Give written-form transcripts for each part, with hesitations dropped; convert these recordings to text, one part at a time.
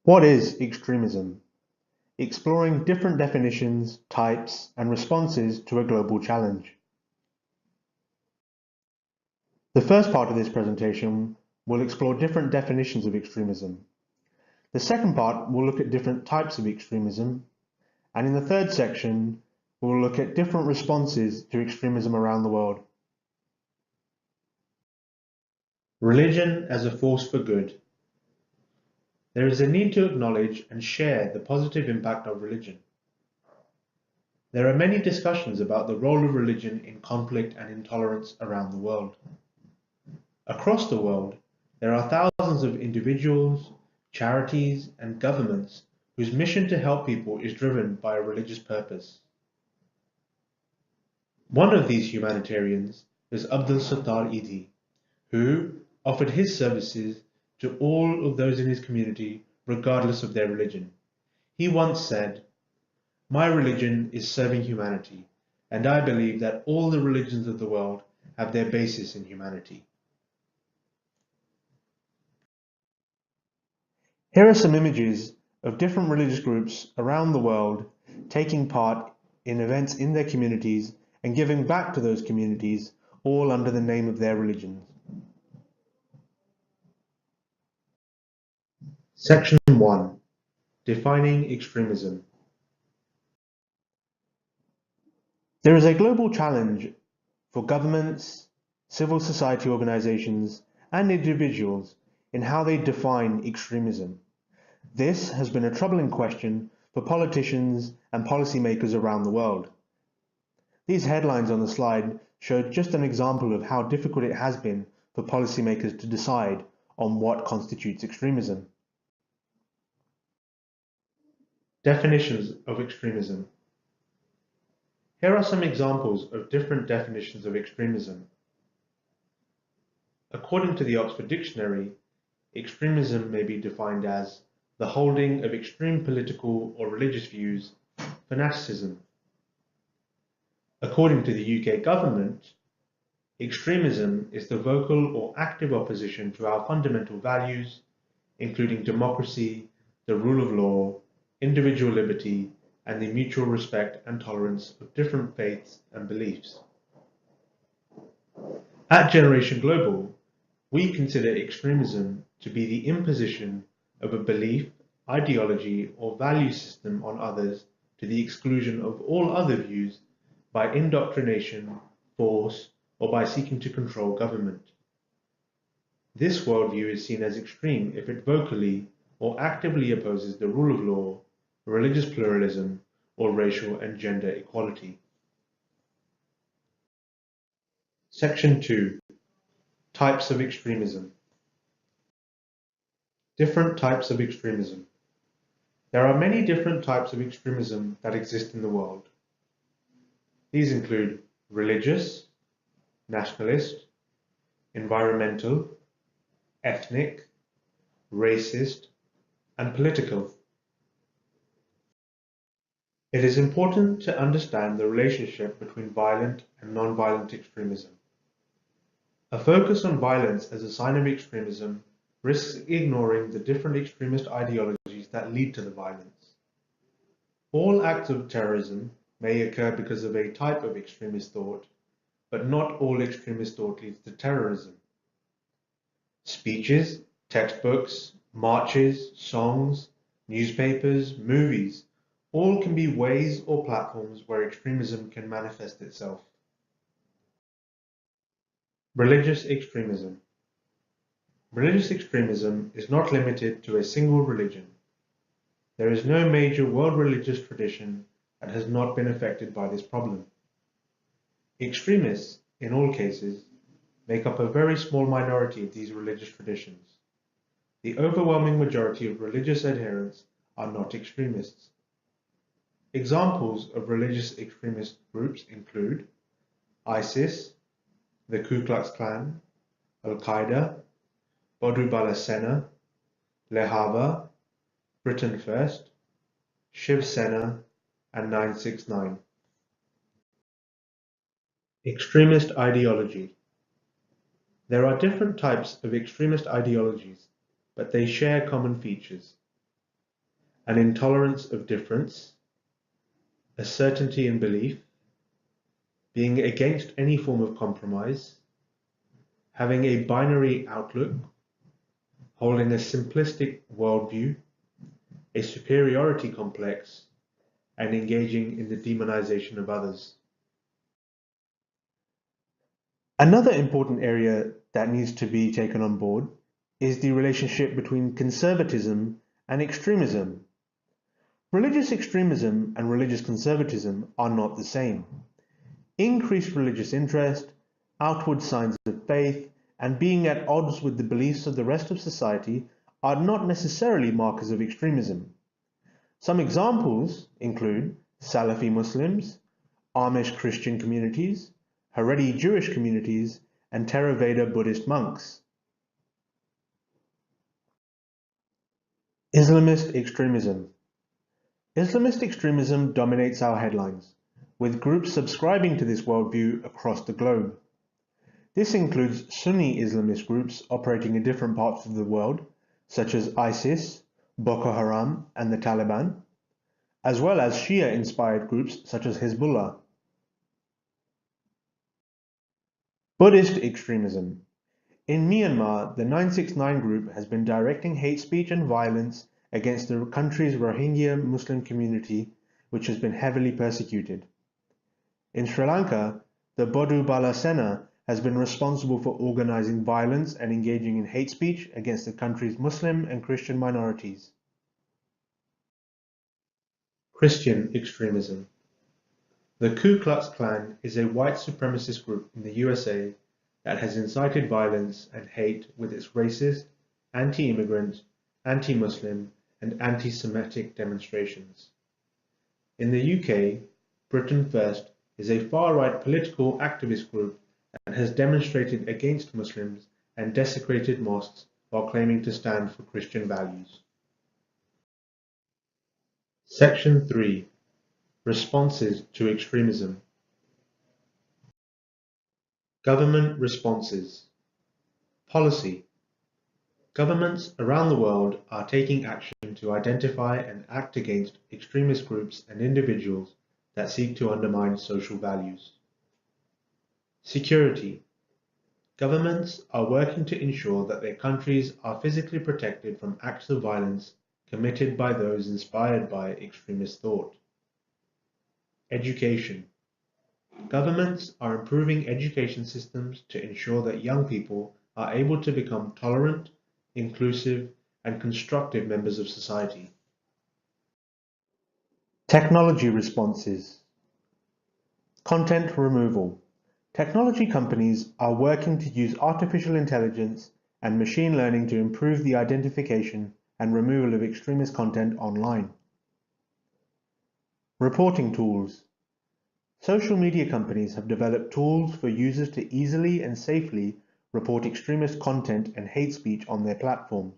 What is extremism? Exploring different definitions, types, and responses to a global challenge. The first part of this presentation will explore different definitions of extremism. The second part will look at different types of extremism, and in the third section, we'll look at different responses to extremism around the world. Religion as a force for good. There is a need to acknowledge and share the positive impact of religion. There are many discussions about the role of religion in conflict and intolerance around the world. Across the world, there are thousands of individuals, charities, and governments whose mission to help people is driven by a religious purpose. One of these humanitarians was Abdul Sattar Idi, who offered his services to all of those in his community regardless of their religion. He once said, "My religion is serving humanity, and I believe that all the religions of the world have their basis in humanity." Here are some images of different religious groups around the world taking part in events in their communities and giving back to those communities, all under the name of their religions. Section 1. Defining extremism. There is a global challenge for governments, civil society organizations, and individuals in how they define extremism. This has been a troubling question for politicians and policymakers around the world. These headlines on the slide show just an example of how difficult it has been for policymakers to decide on what constitutes extremism. Definitions of extremism. Here are some examples of different definitions of extremism. According to the Oxford Dictionary, extremism may be defined as the holding of extreme political or religious views, fanaticism. According to the UK government, extremism is the vocal or active opposition to our fundamental values, including democracy, the rule of law, individual liberty, and the mutual respect and tolerance of different faiths and beliefs. At Generation Global, we consider extremism to be the imposition of a belief, ideology, or value system on others to the exclusion of all other views by indoctrination, force, or by seeking to control government. This worldview is seen as extreme if it vocally or actively opposes the rule of law, religious pluralism, or racial and gender equality. Section 2. Types of extremism. Different types of extremism. There are many different types of extremism that exist in the world. These include religious, nationalist, environmental, ethnic, racist, and political. It is important to understand the relationship between violent and non-violent extremism. A focus on violence as a sign of extremism risks ignoring the different extremist ideologies that lead to the violence. All acts of terrorism may occur because of a type of extremist thought, but not all extremist thought leads to terrorism. Speeches, textbooks, marches, songs, newspapers, movies, all can be ways or platforms where extremism can manifest itself. Religious extremism. Religious extremism is not limited to a single religion. There is no major world religious tradition that has not been affected by this problem. Extremists, in all cases, make up a very small minority of these religious traditions. The overwhelming majority of religious adherents are not extremists. Examples of religious extremist groups include ISIS, the Ku Klux Klan, Al-Qaeda, Bodhu Bala Sena, Lehava, Britain First, Shiv Sena, and 969. Extremist ideology. There are different types of extremist ideologies, but they share common features. an intolerance of difference, a certainty in belief, being against any form of compromise, having a binary outlook, holding a simplistic worldview, a superiority complex, and engaging in the demonization of others. Another important area that needs to be taken on board is the relationship between conservatism and extremism. Religious extremism and religious conservatism are not the same. Increased religious interest, outward signs of faith, and being at odds with the beliefs of the rest of society are not necessarily markers of extremism. Some examples include Salafi Muslims, Amish Christian communities, Haredi Jewish communities, and Theravada Buddhist monks. Islamist extremism. Islamist extremism dominates our headlines, with groups subscribing to this worldview across the globe. This includes Sunni Islamist groups operating in different parts of the world, such as ISIS, Boko Haram, and the Taliban, as well as Shia-inspired groups such as Hezbollah. Buddhist extremism. In Myanmar, the 969 group has been directing hate speech and violence against the country's Rohingya Muslim community, which has been heavily persecuted. In Sri Lanka, the Bodu Bala Sena has been responsible for organizing violence and engaging in hate speech against the country's Muslim and Christian minorities. Christian extremism. The Ku Klux Klan is a white supremacist group in the USA that has incited violence and hate with its racist, anti-immigrant, anti-Muslim, and anti-Semitic demonstrations. In the UK, Britain First is a far-right political activist group that has demonstrated against Muslims and desecrated mosques while claiming to stand for Christian values. Section 3. Responses to extremism. Government responses. Policy. Governments around the world are taking action to identify and act against extremist groups and individuals that seek to undermine social values. Security. Governments are working to ensure that their countries are physically protected from acts of violence committed by those inspired by extremist thought. Education. Governments are improving education systems to ensure that young people are able to become tolerant, inclusive, and constructive members of society. Technology responses. Content removal. Technology companies are working to use artificial intelligence and machine learning to improve the identification and removal of extremist content online. Reporting tools. Social media companies have developed tools for users to easily and safely report extremist content and hate speech on their platforms.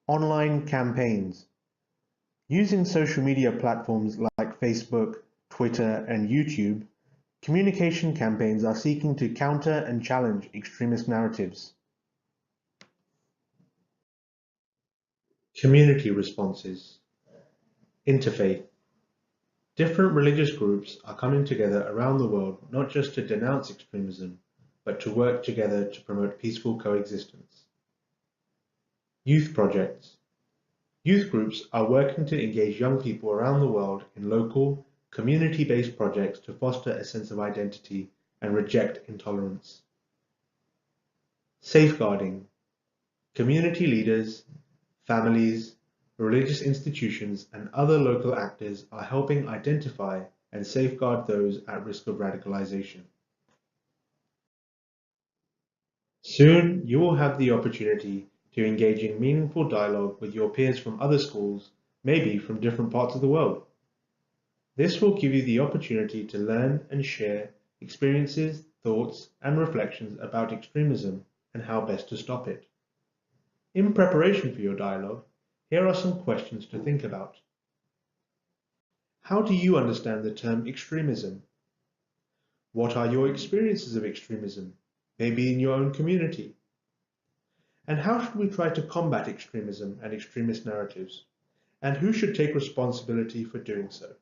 Online campaigns. Using social media platforms like Facebook, Twitter, and YouTube, communication campaigns are seeking to counter and challenge extremist narratives. Community responses. Interfaith. Different religious groups are coming together around the world not just to denounce extremism, but to work together to promote peaceful coexistence. Youth projects. Youth groups are working to engage young people around the world in local, community-based projects to foster a sense of identity and reject intolerance. Safeguarding. Community leaders, families, religious institutions, and other local actors are helping identify and safeguard those at risk of radicalization. Soon, you will have the opportunity to engage in meaningful dialogue with your peers from other schools, maybe from different parts of the world. This will give you the opportunity to learn and share experiences, thoughts, and reflections about extremism and how best to stop it. In preparation for your dialogue, here are some questions to think about. How do you understand the term extremism? What are your experiences of extremism, maybe in your own community? And how should we try to combat extremism and extremist narratives? and who should take responsibility for doing so?